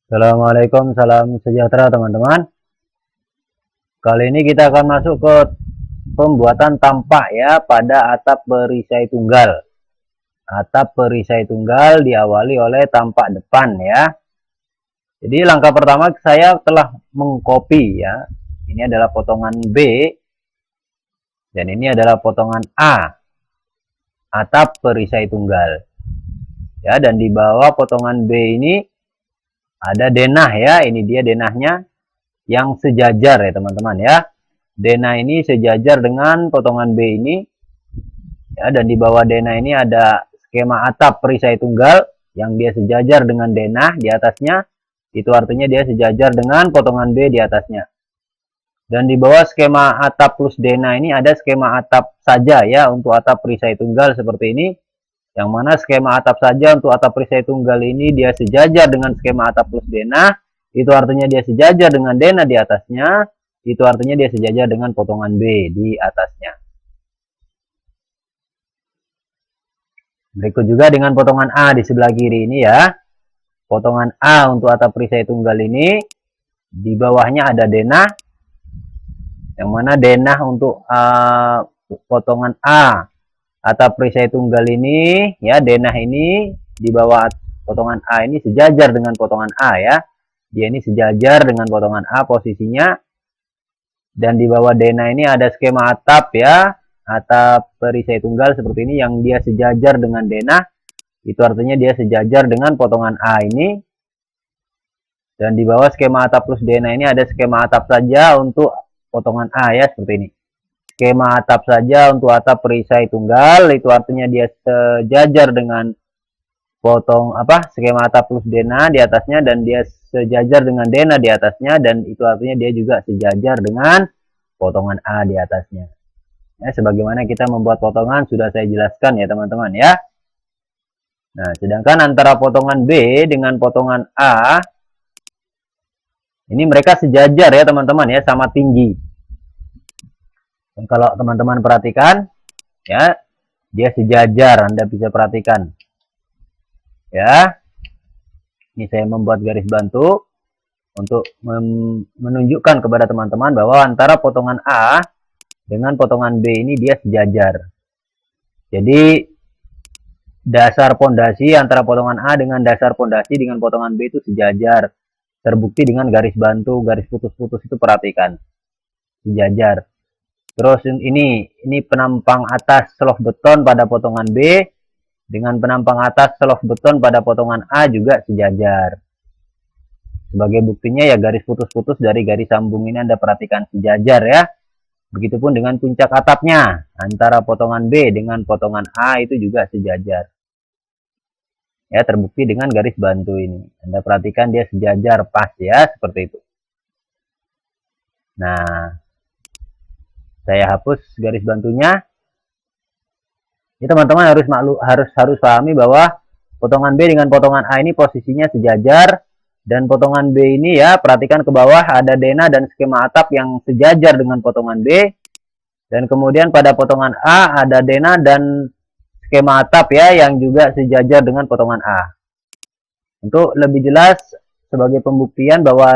Assalamualaikum, salam sejahtera teman-teman. Kali ini kita akan masuk ke pembuatan tampak ya pada atap perisai tunggal. Atap perisai tunggal diawali oleh tampak depan ya. Jadi langkah pertama saya telah mengcopy ya. Ini adalah potongan B dan ini adalah potongan A. Atap perisai tunggal. Ya, dan di bawah potongan B ini ada denah ya. Ini dia denahnya yang sejajar ya teman-teman ya. Denah ini sejajar dengan potongan B ini ya, dan di bawah denah ini ada skema atap perisai tunggal yang dia sejajar dengan denah di atasnya, itu artinya dia sejajar dengan potongan B di atasnya. Dan di bawah skema atap plus denah ini ada skema atap saja ya untuk atap perisai tunggal seperti ini, yang mana skema atap saja untuk atap perisai tunggal ini dia sejajar dengan skema atap plus denah, itu artinya dia sejajar dengan denah di atasnya, itu artinya dia sejajar dengan potongan B di atasnya. Berikut juga dengan potongan A di sebelah kiri ini ya. Potongan A untuk atap perisai tunggal ini, di bawahnya ada denah, yang mana denah untuk potongan A atap perisai tunggal ini ya, denah ini di bawah potongan A ini sejajar dengan potongan A ya. Dia ini sejajar dengan potongan A posisinya. Dan di bawah denah ini ada skema atap ya, atap perisai tunggal seperti ini yang dia sejajar dengan denah. Itu artinya dia sejajar dengan potongan A ini. Dan di bawah skema atap plus denah ini ada skema atap saja untuk potongan A ya, seperti ini. Skema atap saja untuk atap perisai tunggal, itu artinya dia sejajar dengan skema atap plus denah di atasnya, dan dia sejajar dengan denah di atasnya, dan itu artinya dia juga sejajar dengan potongan A di atasnya. Ya, sebagaimana kita membuat potongan sudah saya jelaskan ya teman-teman ya. Nah, sedangkan antara potongan B dengan potongan A ini mereka sejajar ya teman-teman ya, sama tinggi. Dan kalau teman-teman perhatikan ya, dia sejajar, Anda bisa perhatikan. Ya. Ini saya membuat garis bantu untuk menunjukkan kepada teman-teman bahwa antara potongan A dengan potongan B ini dia sejajar. Jadi dasar pondasi antara potongan A dengan dasar pondasi dengan potongan B itu sejajar. Terbukti dengan garis bantu, garis putus-putus itu perhatikan. Sejajar. Terus ini penampang atas selop beton pada potongan B dengan penampang atas selop beton pada potongan A juga sejajar. Sebagai buktinya ya garis putus-putus dari garis sambung ini Anda perhatikan sejajar ya. Begitupun dengan puncak atapnya antara potongan B dengan potongan A itu juga sejajar. Ya, terbukti dengan garis bantu ini. Anda perhatikan dia sejajar pas ya, seperti itu. Nah, saya hapus garis bantunya. Ini teman-teman harus pahami bahwa potongan B dengan potongan A ini posisinya sejajar, dan potongan B ini ya, perhatikan ke bawah ada denah dan skema atap yang sejajar dengan potongan B, dan kemudian pada potongan A ada denah dan skema atap ya yang juga sejajar dengan potongan A. Untuk lebih jelas sebagai pembuktian bahwa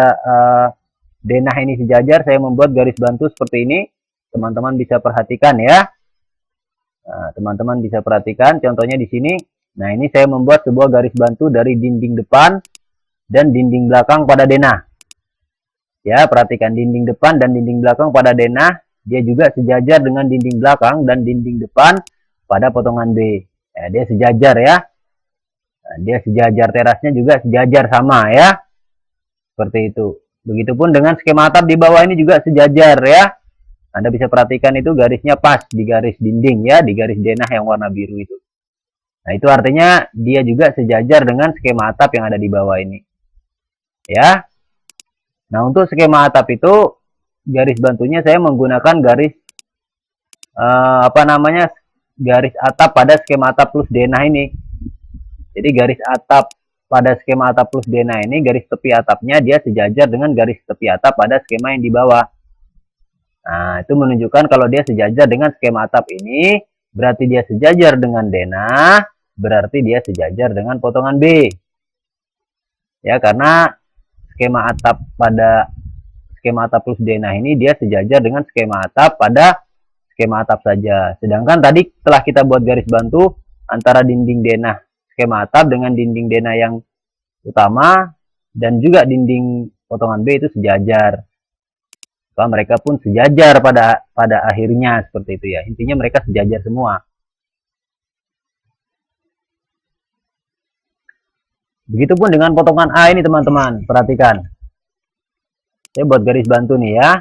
denah ini sejajar, saya membuat garis bantu seperti ini. Teman-teman bisa perhatikan ya. Teman-teman bisa perhatikan contohnya di sini. Nah, ini saya membuat sebuah garis bantu dari dinding depan dan dinding belakang pada denah. Ya, perhatikan dinding depan dan dinding belakang pada denah, dia juga sejajar dengan dinding belakang dan dinding depan pada potongan B. Ya, dia sejajar ya. Nah, dia sejajar, terasnya juga sejajar sama ya. Seperti itu. Begitupun dengan skema atap di bawah ini juga sejajar ya. Anda bisa perhatikan itu garisnya pas di garis dinding ya, di garis denah yang warna biru itu. Nah, itu artinya dia juga sejajar dengan skema atap yang ada di bawah ini. Ya. Nah, untuk skema atap itu garis bantunya saya menggunakan garis garis atap pada skema atap plus denah ini. Jadi garis atap pada skema atap plus denah ini, garis tepi atapnya dia sejajar dengan garis tepi atap pada skema yang di bawah. Nah, itu menunjukkan kalau dia sejajar dengan skema atap ini, berarti dia sejajar dengan denah, berarti dia sejajar dengan potongan B. Ya, karena skema atap plus denah ini dia sejajar dengan skema atap pada skema atap saja. Sedangkan tadi setelah kita buat garis bantu antara dinding denah skema atap dengan dinding denah yang utama dan juga dinding potongan B itu sejajar. Maka mereka pun sejajar pada akhirnya seperti itu ya. Intinya mereka sejajar semua. Begitupun dengan potongan A ini teman-teman, perhatikan. Saya buat garis bantu nih ya.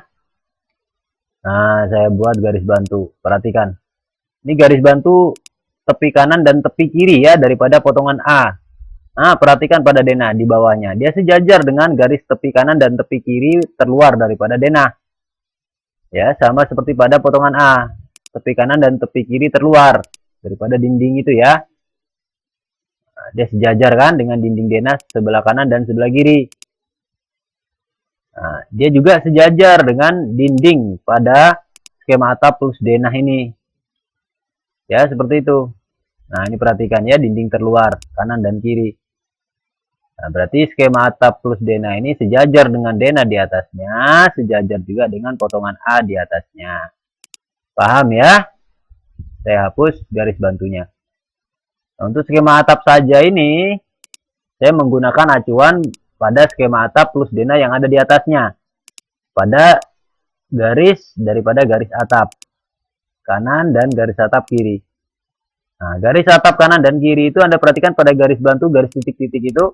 Nah, saya buat garis bantu, perhatikan. Ini garis bantu tepi kanan dan tepi kiri ya daripada potongan A. Nah, perhatikan pada denah di bawahnya. Dia sejajar dengan garis tepi kanan dan tepi kiri terluar daripada denah. Ya, sama seperti pada potongan A. Tepi kanan dan tepi kiri terluar daripada dinding itu ya. Nah, dia sejajar kan dengan dinding denah sebelah kanan dan sebelah kiri. Nah, dia juga sejajar dengan dinding pada skema atap plus denah ini. Ya, seperti itu. Nah, ini perhatikan ya, dinding terluar kanan dan kiri. Nah, berarti skema atap plus denah ini sejajar dengan denah di atasnya, sejajar juga dengan potongan A di atasnya. Paham ya? Saya hapus garis bantunya. Nah, untuk skema atap saja ini, saya menggunakan acuan pada skema atap plus denah yang ada di atasnya. Pada garis daripada garis atap kanan dan garis atap kiri. Nah, garis atap kanan dan kiri itu Anda perhatikan pada garis bantu, garis titik-titik itu,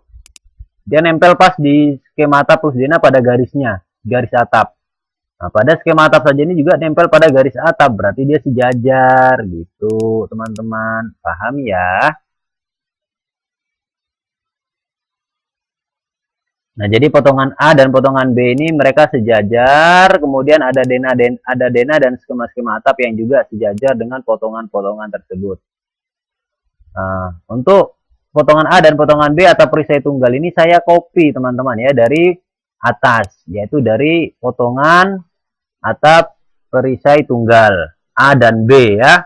dia nempel pas di skema atap plus denah pada garisnya, garis atap. Nah, pada skema atap saja ini juga nempel pada garis atap, berarti dia sejajar gitu, teman-teman. Paham ya? Nah, jadi potongan A dan potongan B ini mereka sejajar, kemudian ada denah dan skema-skema atap yang juga sejajar dengan potongan-potongan tersebut. Nah, untuk potongan A dan potongan B atap perisai tunggal ini saya copy teman-teman ya dari atas, yaitu dari potongan atap perisai tunggal A dan B ya.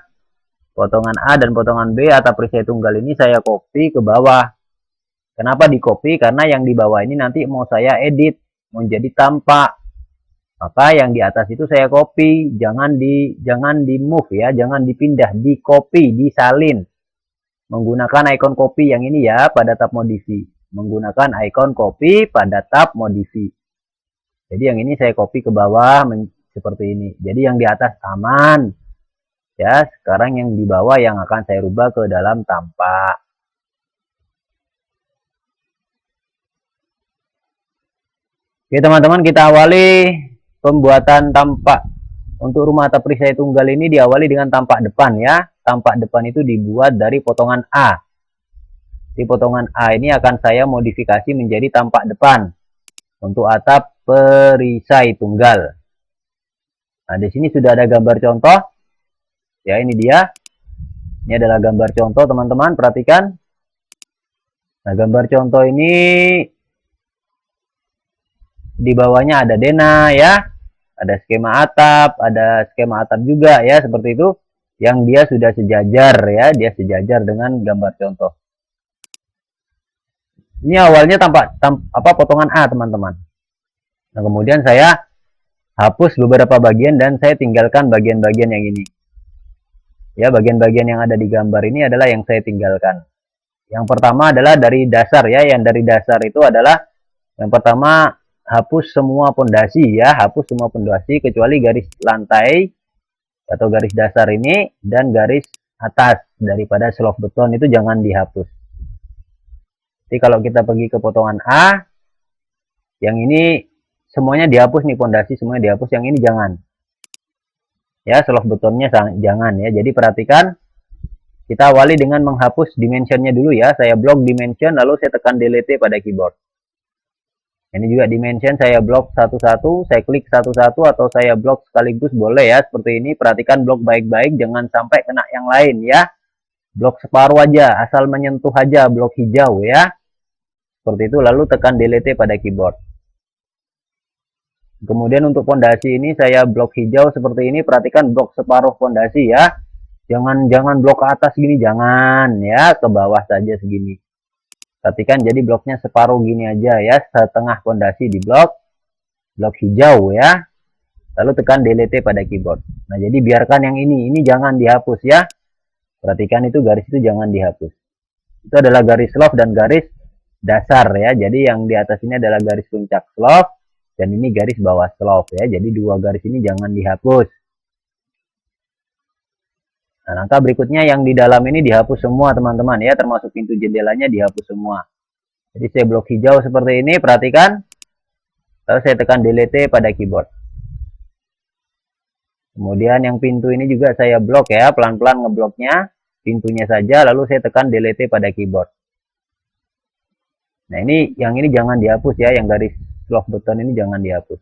Potongan A dan potongan B atap perisai tunggal ini saya copy ke bawah. Kenapa di copy? Karena yang di bawah ini nanti mau saya edit menjadi tampak. Maka yang di atas itu saya copy, jangan di move ya, jangan dipindah, di copy, disalin. Menggunakan icon copy yang ini ya pada tab modify. Menggunakan icon copy pada tab modify. Jadi yang ini saya copy ke bawah seperti ini. Jadi yang di atas aman. Ya, sekarang yang di bawah yang akan saya rubah ke dalam tampak. Oke teman-teman, kita awali pembuatan tampak untuk rumah atap perisai tunggal ini diawali dengan tampak depan ya. Tampak depan itu dibuat dari potongan A. Di potongan A ini akan saya modifikasi menjadi tampak depan untuk atap perisai tunggal. Nah, di sini sudah ada gambar contoh. Ya, ini dia. Ini adalah gambar contoh teman-teman, perhatikan. Nah, gambar contoh ini di bawahnya ada denah ya, ada skema atap juga ya, seperti itu, yang dia sudah sejajar ya, dia sejajar dengan gambar contoh. Ini awalnya potongan A teman-teman. Nah, kemudian saya hapus beberapa bagian dan saya tinggalkan bagian-bagian yang ini. Ya, bagian-bagian yang ada di gambar ini adalah yang saya tinggalkan. Yang pertama adalah dari dasar ya, yang dari dasar itu adalah yang pertama hapus semua pondasi ya, hapus semua pondasi kecuali garis lantai atau garis dasar ini dan garis atas daripada slab beton itu jangan dihapus. Jadi kalau kita pergi ke potongan A, yang ini semuanya dihapus nih, pondasi semuanya dihapus, yang ini jangan. Ya, slab betonnya jangan ya. Jadi perhatikan, kita awali dengan menghapus dimensionnya dulu ya. Saya blok dimension lalu saya tekan delete pada keyboard. Ini juga dimension saya blok satu-satu, saya klik satu-satu atau saya blok sekaligus boleh ya, seperti ini. Perhatikan blok baik-baik, jangan sampai kena yang lain ya. Blok separuh aja, asal menyentuh aja blok hijau ya. Seperti itu, lalu tekan delete pada keyboard. Kemudian untuk pondasi ini saya blok hijau seperti ini, perhatikan blok separuh pondasi ya. Jangan blok ke atas gini, jangan ya, ke bawah saja segini. Perhatikan, jadi bloknya separuh gini aja ya, setengah pondasi di blok hijau ya. Lalu tekan delete pada keyboard. Nah, jadi biarkan yang ini jangan dihapus ya. Perhatikan itu garis itu jangan dihapus. Itu adalah garis slope dan garis dasar ya. Jadi yang di atas ini adalah garis puncak slope dan ini garis bawah slope ya. Jadi dua garis ini jangan dihapus. Nah, langkah berikutnya yang di dalam ini dihapus semua teman-teman ya, termasuk pintu jendelanya dihapus semua. Jadi saya blok hijau seperti ini, perhatikan. Lalu saya tekan delete pada keyboard. Kemudian yang pintu ini juga saya blok ya, pelan-pelan ngebloknya, pintunya saja, lalu saya tekan delete pada keyboard. Nah, yang ini jangan dihapus ya, yang garis lock button ini jangan dihapus.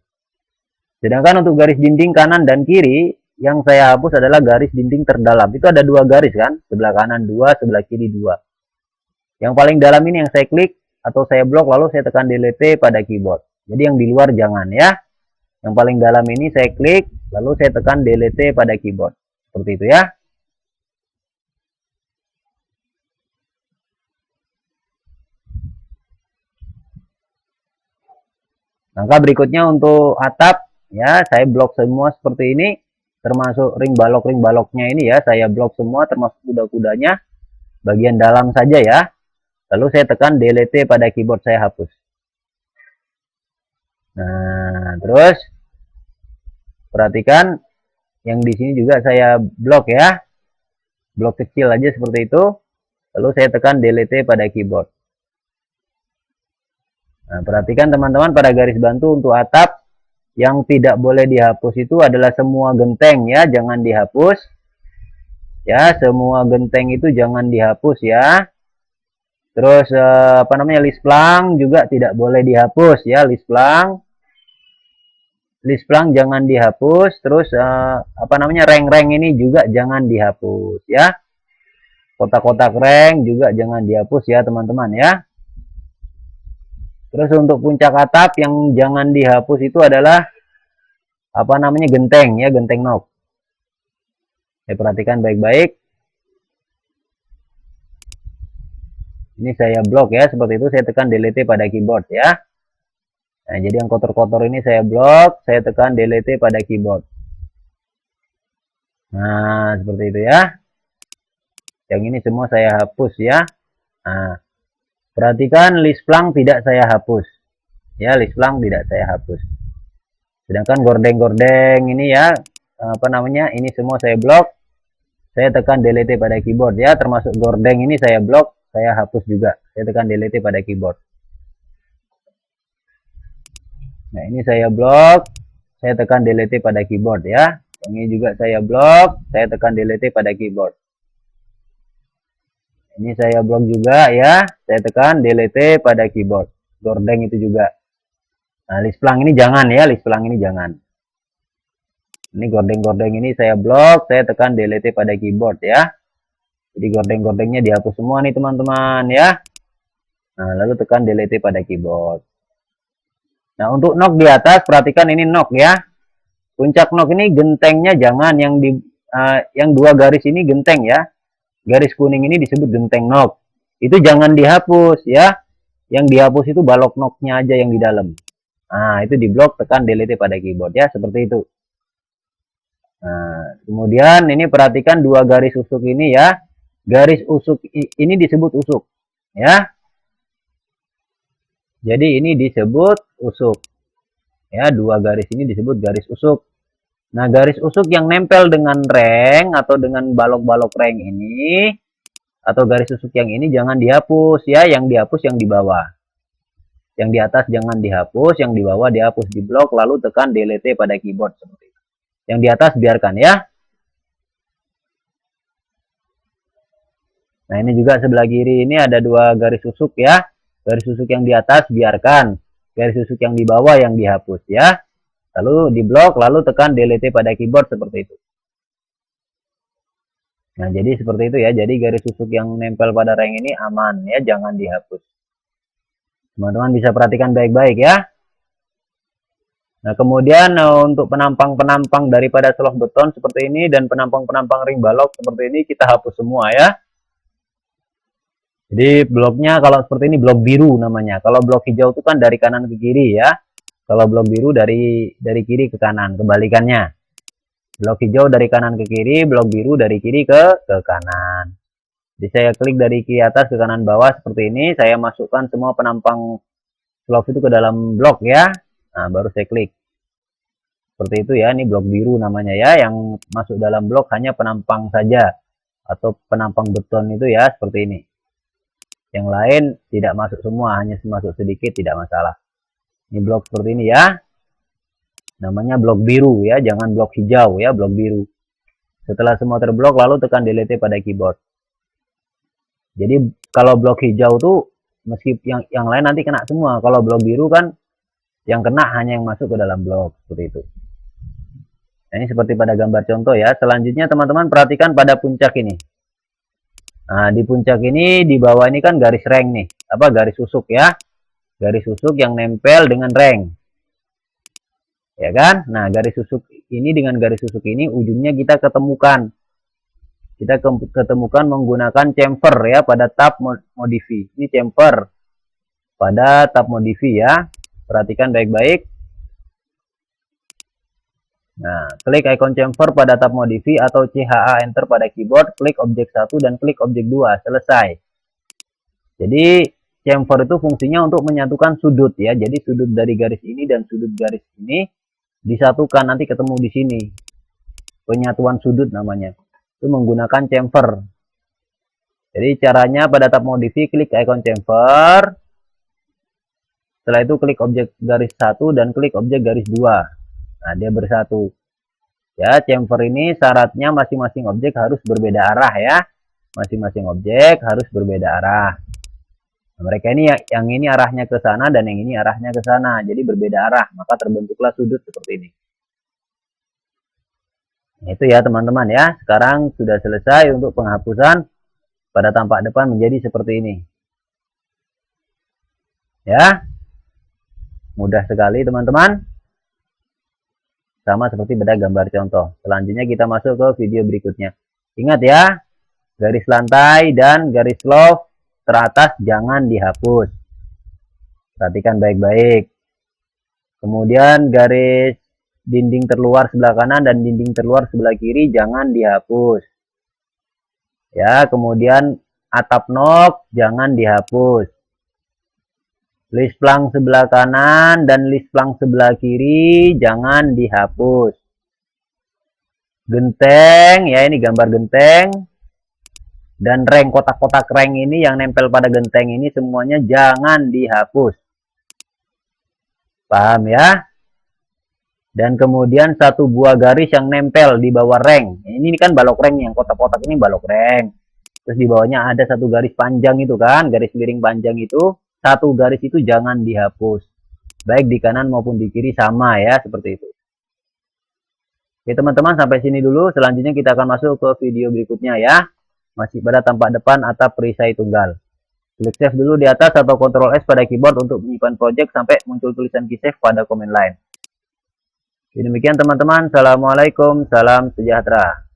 Sedangkan untuk garis dinding kanan dan kiri, yang saya hapus adalah garis dinding terdalam. Itu ada dua garis kan, sebelah kanan dua, sebelah kiri dua. Yang paling dalam ini yang saya klik atau saya blok, lalu saya tekan delete pada keyboard. Jadi yang di luar jangan ya. Yang paling dalam ini saya klik, lalu saya tekan delete pada keyboard. Seperti itu ya. Langkah berikutnya untuk atap, ya saya blok semua seperti ini. Termasuk ring baloknya ini ya, saya blok semua termasuk kuda-kudanya. Bagian dalam saja ya. Lalu saya tekan delete pada keyboard, saya hapus. Nah, terus perhatikan yang di sini juga saya blok ya. Blok kecil aja seperti itu. Lalu saya tekan delete pada keyboard. Nah, perhatikan teman-teman pada garis bantu untuk atap yang tidak boleh dihapus itu adalah semua genteng ya, jangan dihapus. Ya, semua genteng itu jangan dihapus ya. Terus list plang juga tidak boleh dihapus ya, list plang jangan dihapus. Terus reng-reng ini juga jangan dihapus ya. Kotak-kotak reng juga jangan dihapus ya teman-teman ya. Terus untuk puncak atap yang jangan dihapus itu adalah genteng ya, genteng knob. Saya perhatikan baik-baik. Ini saya blok ya, seperti itu saya tekan delete pada keyboard ya. Nah, jadi yang kotor-kotor ini saya blok, saya tekan delete pada keyboard. Nah, seperti itu ya. Yang ini semua saya hapus ya. Nah, perhatikan list plang tidak saya hapus. Ya, list plang tidak saya hapus. Sedangkan gordeng-gordeng ini ya, ini semua saya blok. Saya tekan delete pada keyboard ya, termasuk gordeng ini saya blok. Saya hapus juga, saya tekan delete pada keyboard. Nah, ini saya blok, saya tekan delete pada keyboard ya. Yang ini juga saya blok, saya tekan delete pada keyboard. Ini saya blok juga ya, saya tekan delete pada keyboard. Gordeng itu juga. Nah, list plang ini jangan ya, list plang ini jangan. Ini gordeng-gordeng ini saya blok, saya tekan delete pada keyboard ya. Jadi gordeng-gordengnya dihapus semua nih teman-teman ya. Nah, lalu tekan delete pada keyboard. Nah, untuk knock di atas, perhatikan ini knock ya. Puncak knock ini gentengnya jangan yang dua garis ini genteng ya. Garis kuning ini disebut genteng knock. Itu jangan dihapus ya. Yang dihapus itu balok knocknya aja yang di dalam. Nah, itu di blok, tekan delete pada keyboard ya, seperti itu. Nah, kemudian ini perhatikan dua garis usuk ini ya. Garis usuk ini disebut usuk ya. Jadi ini disebut usuk ya, dua garis ini disebut garis usuk. Nah, garis usuk yang nempel dengan reng atau dengan balok-balok reng ini atau garis usuk yang ini jangan dihapus ya, yang dihapus yang di bawah. Yang di atas jangan dihapus, yang di bawah dihapus, di blok lalu tekan delete pada keyboard seperti itu. Yang di atas biarkan ya. Nah, ini juga sebelah kiri ini ada dua garis susuk ya. Garis susuk yang di atas biarkan. Garis susuk yang di bawah yang dihapus ya. Lalu di blok, lalu tekan delete pada keyboard seperti itu. Nah, jadi seperti itu ya. Jadi garis susuk yang nempel pada reng ini aman ya, jangan dihapus. Teman-teman bisa perhatikan baik-baik ya. Nah, kemudian untuk penampang-penampang daripada selok beton seperti ini dan penampang-penampang ring balok seperti ini kita hapus semua ya. Jadi bloknya kalau seperti ini blok biru namanya. Kalau blok hijau itu kan dari kanan ke kiri ya. Kalau blok biru dari kiri ke kanan, kebalikannya. Blok hijau dari kanan ke kiri, blok biru dari kiri ke kanan. Jadi saya klik dari kiri atas ke kanan bawah seperti ini. Saya masukkan semua penampang slot itu ke dalam blok ya. Nah, baru saya klik. Seperti itu ya, ini blok biru namanya ya. Yang masuk dalam blok hanya penampang saja. Atau penampang beton itu ya, seperti ini. Yang lain tidak masuk semua, hanya masuk sedikit, tidak masalah. Ini blok seperti ini ya. Namanya blok biru ya, jangan blok hijau ya, blok biru. Setelah semua terblok, lalu tekan delete pada keyboard. Jadi kalau blok hijau tuh meski yang lain nanti kena semua. Kalau blok biru kan yang kena hanya yang masuk ke dalam blok, seperti itu. Nah, ini seperti pada gambar contoh ya. Selanjutnya teman-teman perhatikan pada puncak ini. Nah, di puncak ini, di bawah ini kan garis rank nih. Apa, garis susuk ya. Garis susuk yang nempel dengan rank. Ya kan? Nah, garis susuk ini dengan garis susuk ini ujungnya kita ketemukan. Kita ketemukan menggunakan chamfer ya pada tab modify. Ini chamfer pada tab modify ya. Perhatikan baik-baik. Nah, klik icon chamfer pada tab modify atau CHA enter pada keyboard, klik objek 1 dan klik objek 2, selesai. Jadi chamfer itu fungsinya untuk menyatukan sudut ya. Jadi sudut dari garis ini dan sudut garis ini disatukan, nanti ketemu di sini. Penyatuan sudut namanya. Itu menggunakan chamfer. Jadi caranya pada tab modify klik icon chamfer. Setelah itu klik objek garis 1 dan klik objek garis 2. Nah, dia bersatu. Ya, chamfer ini syaratnya masing-masing objek harus berbeda arah ya. Masing-masing objek harus berbeda arah. Nah, mereka ini yang ini arahnya ke sana dan yang ini arahnya ke sana. Jadi berbeda arah, maka terbentuklah sudut seperti ini. Nah, itu ya teman-teman ya. Sekarang sudah selesai untuk penghapusan pada tampak depan menjadi seperti ini. Ya. Mudah sekali teman-teman. Sama seperti pada gambar contoh. Selanjutnya kita masuk ke video berikutnya. Ingat ya, garis lantai dan garis loft teratas jangan dihapus. Perhatikan baik-baik. Kemudian garis dinding terluar sebelah kanan dan dinding terluar sebelah kiri jangan dihapus. Ya, kemudian atap nok jangan dihapus. List plang sebelah kanan dan list plang sebelah kiri jangan dihapus. Genteng, ya ini gambar genteng. Dan rank, kotak-kotak rank ini yang nempel pada genteng ini semuanya jangan dihapus. Paham ya? Dan kemudian satu buah garis yang nempel di bawah rank. Ini kan balok rank, yang kotak-kotak ini balok rank. Terus di bawahnya ada satu garis panjang itu kan, garis miring panjang itu. Satu garis itu jangan dihapus. Baik di kanan maupun di kiri sama ya, seperti itu. Oke teman-teman, sampai sini dulu. Selanjutnya kita akan masuk ke video berikutnya ya. Masih pada tampak depan atap perisai tunggal. Klik save dulu di atas atau Ctrl S pada keyboard untuk menyimpan project sampai muncul tulisan key save pada komen line. Demikian teman-teman. Assalamualaikum, salam sejahtera.